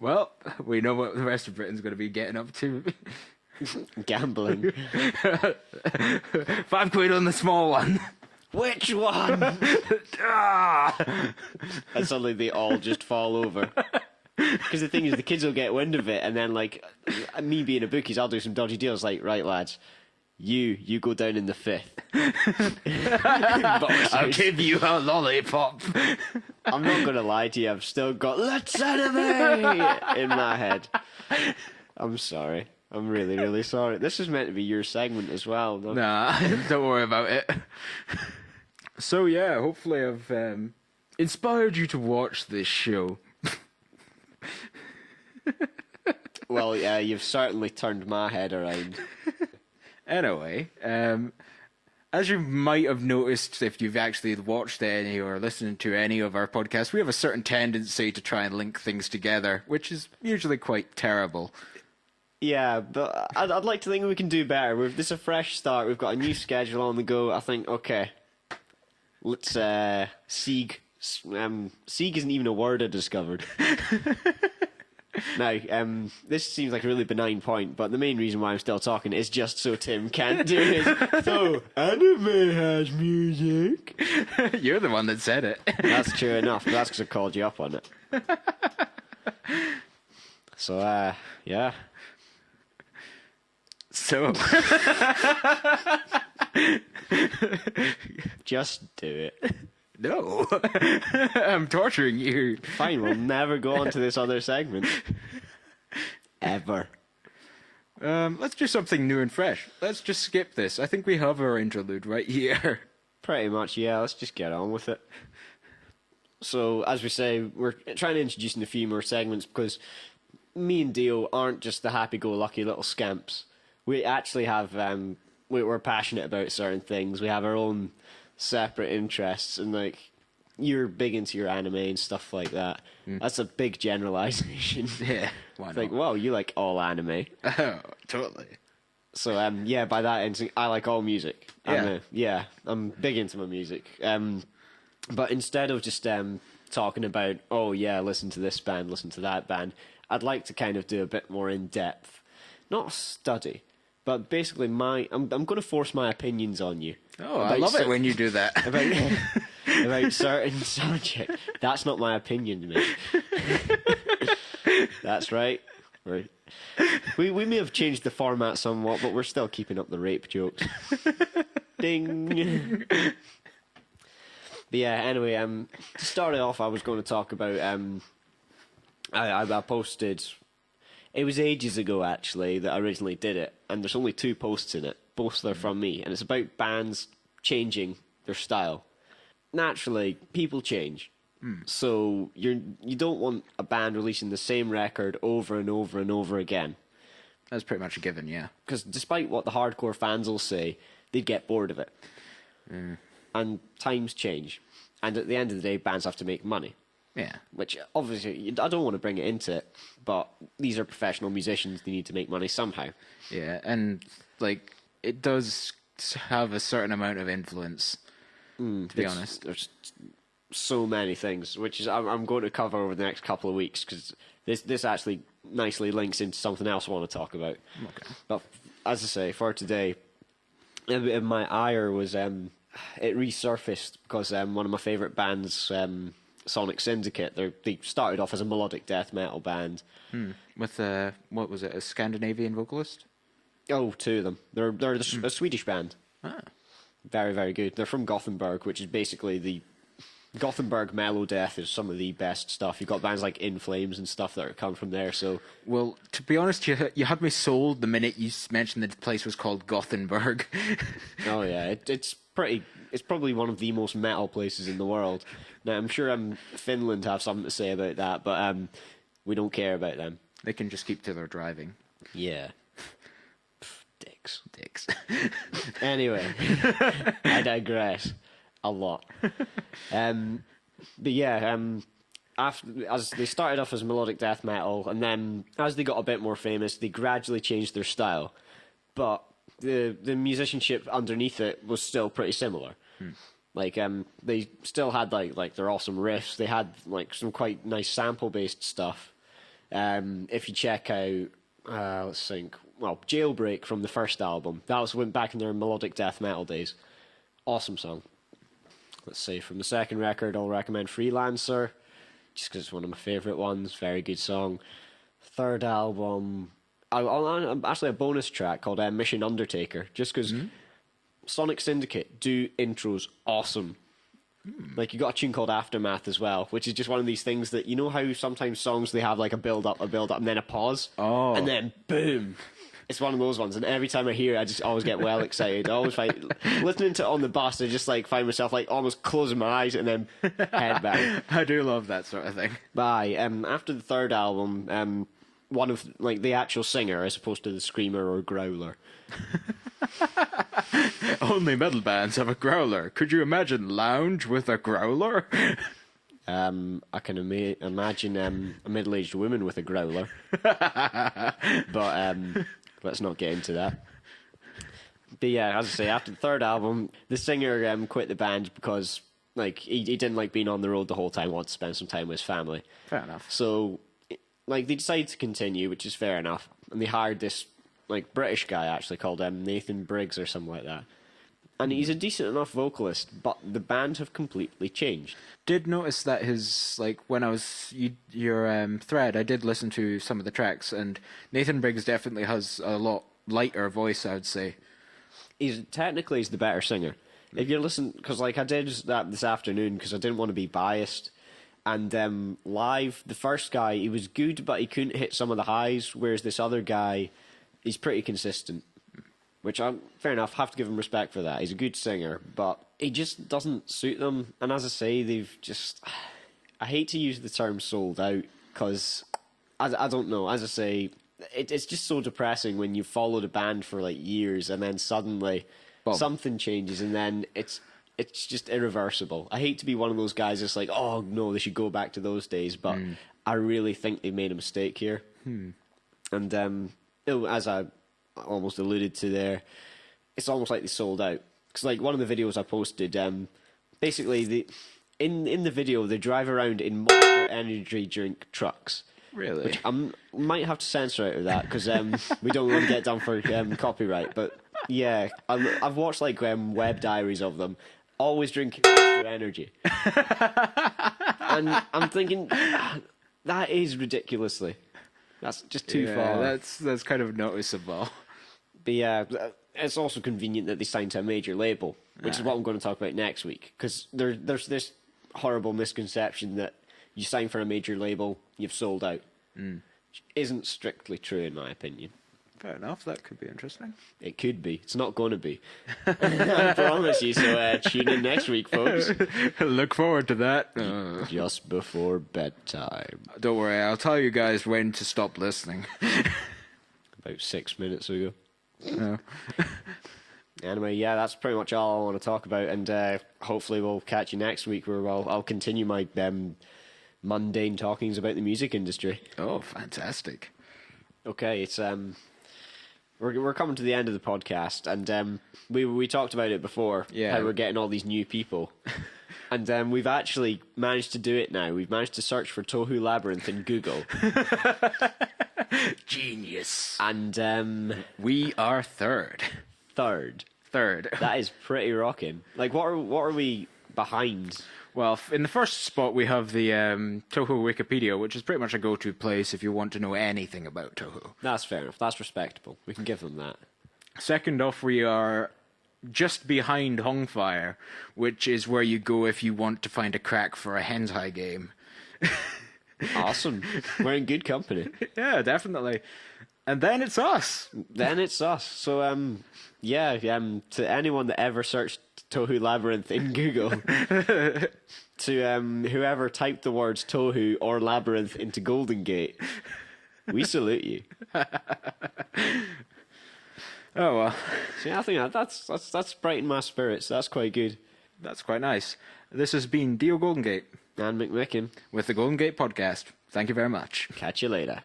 Well, we know what the rest of Britain's going to be getting up to. Gambling. £5 on the small one. Which one? Ah! And suddenly they all just fall over. Because the thing is, the kids will get wind of it, and then, like, me being a bookies, I'll do some dodgy deals, like, right, lads, you go down in the 5th. I'll give you a lollipop. I'm not going to lie to you, I've still got Let's Enemy in my head. I'm sorry. I'm really, really sorry. This is meant to be your segment as well. No? Nah, don't worry about it. So, yeah, hopefully I've inspired you to watch this show. Well, yeah, you've certainly turned my head around. Anyway, as you might have noticed if you've actually watched any or listened to any of our podcasts, we have a certain tendency to try and link things together, which is usually quite terrible. Yeah, but I'd like to think we can do better. This is a fresh start. We've got a new schedule on the go. I think, okay, let's Sieg. Sieg isn't even a word I discovered. Now, this seems like a really benign point, but the main reason why I'm still talking is just so Tim can't do his, so anime has music. You're the one that said it. That's true enough, but that's because I called you up on it. So, yeah. So... Just do it. No. I'm torturing you. Fine, we'll never go on to this other segment. Ever. Let's do something new and fresh. Let's just skip this. I think we have our interlude right here. Pretty much, yeah. Let's just get on with it. So, as we say, we're trying to introduce a few more segments because me and Dio aren't just the happy-go-lucky little scamps. We actually have, we're passionate about certain things. We have our own separate interests, and, like, you're big into your anime and stuff like that. That's a big generalization. Yeah, why not? Like, whoa, you like all anime. Oh, totally. So, yeah, by that instinct, I like all music. Yeah. I'm big into my music. But instead of just talking about, oh, yeah, listen to this band, listen to that band, I'd like to kind of do a bit more in-depth. Not study, but basically I'm going to force my opinions on you. Oh, I love it when you do that. About certain subject. That's not my opinion, mate. That's right. We may have changed the format somewhat, but we're still keeping up the rape jokes. Ding. But yeah, anyway, to start it off, I was going to talk about, I posted, it was ages ago actually that I originally did it, and there's only 2 posts in it. Both are from me, and it's about bands changing their style. Naturally, people change. So you don't want a band releasing the same record over and over and over again. That's pretty much a given, yeah. Because despite what the hardcore fans will say, they'd get bored of it. And times change. And at the end of the day, bands have to make money. Yeah. Which, obviously, I don't want to bring it into it, but these are professional musicians. They need to make money somehow. Yeah, and, like, it does have a certain amount of influence, to be honest. There's so many things, which is I'm going to cover over the next couple of weeks, because this actually nicely links into something else I want to talk about. Okay. But, as I say, for today, my ire was... it resurfaced because one of my favourite bands, Sonic Syndicate, they started off as a melodic death metal band. With, what was it, a Scandinavian vocalist? Oh, 2 of them. They're a Swedish band. Ah. Very, very good. They're from Gothenburg, which is basically the... Gothenburg mellow death is some of the best stuff. You've got bands like In Flames and stuff that come from there, so... Well, to be honest, you had me sold the minute you mentioned the place was called Gothenburg. Oh, yeah. It's probably one of the most metal places in the world. Now, I'm sure Finland have something to say about that, but we don't care about them. They can just keep to their driving. Yeah. Dicks. Anyway, I digress a lot. But yeah, as they started off as melodic death metal, and then as they got a bit more famous, they gradually changed their style. But the musicianship underneath it was still pretty similar. Like they still had like their awesome riffs. They had like some quite nice sample based stuff. If you check out, let's think, well, Jailbreak from the first album. That was went back in their melodic death metal days. Awesome song. Let's see, from the second record, I'll recommend Freelancer, just because it's one of my favourite ones. Very good song. Third album, actually a bonus track called Mission Undertaker, just because Sonic Syndicate do intros awesome. Like, you got a tune called Aftermath as well, which is just one of these things that, you know how sometimes songs, they have like a build-up, and then a pause? Oh. And then, boom! It's one of those ones, and every time I hear it, I just always get well excited. I always find, listening to it on the bus, I just like find myself like almost closing my eyes and then head back. I do love that sort of thing. After the third album, one of like the actual singer as opposed to the screamer or growler. Only metal bands have a growler. Could you imagine Lounge with a growler? I can imagine a middle-aged woman with a growler, but let's not get into that. But yeah, as I say, after the third album, the singer quit the band because like he didn't like being on the road the whole time. Wanted to spend some time with his family. Fair enough. So, like, they decided to continue, which is fair enough, and they hired this like British guy actually called Nathan Briggs or something like that. And he's a decent enough vocalist, but the band have completely changed. Did notice that his, like, when I was your thread, I did listen to some of the tracks, and Nathan Briggs definitely has a lot lighter voice, I would say. He's the better singer. If you listen, because like I did that this afternoon because I didn't want to be biased. And live, the first guy, he was good, but he couldn't hit some of the highs, whereas this other guy, he's pretty consistent. Which, fair enough, have to give him respect for that. He's a good singer, but he just doesn't suit them. And as I say, they've just... I hate to use the term sold out, because, I don't know, as I say, it's just so depressing when you followed a band for, like, years, and then suddenly something changes, and then it's just irreversible. I hate to be one of those guys that's like, oh, no, they should go back to those days, but I really think they've made a mistake here. And, as I almost alluded to there, it's almost like they sold out. Because like one of the videos I posted, basically in the video they drive around in Monster energy drink trucks. Really? Which I might have to censor out of that because we don't want to get done for copyright. But yeah, I've watched like web diaries of them, always drinking Monster energy, and I'm thinking that is ridiculously. That's just too far. That's kind of noticeable. But yeah, it's also convenient that they signed to a major label, which is what I'm going to talk about next week. Because there's this horrible misconception that you sign for a major label, you've sold out. Which isn't strictly true, in my opinion. Fair enough, that could be interesting. It could be. It's not going to be. I promise you, so tune in next week, folks. Look forward to that. Just before bedtime. Don't worry, I'll tell you guys when to stop listening. About 6 minutes ago. Oh. Anyway, yeah, that's pretty much all I want to talk about, and hopefully we'll catch you next week where I'll continue my mundane talkings about the music industry. Oh, fantastic. Okay, it's we're coming to the end of the podcast, and we talked about it before, how we're getting all these new people. And we've actually managed to do it now. We've managed to search for Tohu Labyrinth in Google. Genius. And we are third. Third. That is pretty rocking. Like, what are we behind? Well, in the first spot we have the Toho Wikipedia, which is pretty much a go-to place if you want to know anything about Toho. That's fair enough. That's respectable. We can give them that. Second off, we are just behind Hongfire, which is where you go if you want to find a crack for a hentai game. Awesome. We're in good company. Yeah, definitely. And then it's us. So, to anyone that ever searched Tohu Labyrinth in Google, to whoever typed the words Tohu or Labyrinth into Goldengate, we salute you. Oh, well. See, I think that's brightened my spirits. That's quite good. That's quite nice. This has been Dio Goldengate. And McMicken. With the Goldengate Podcast. Thank you very much. Catch you later.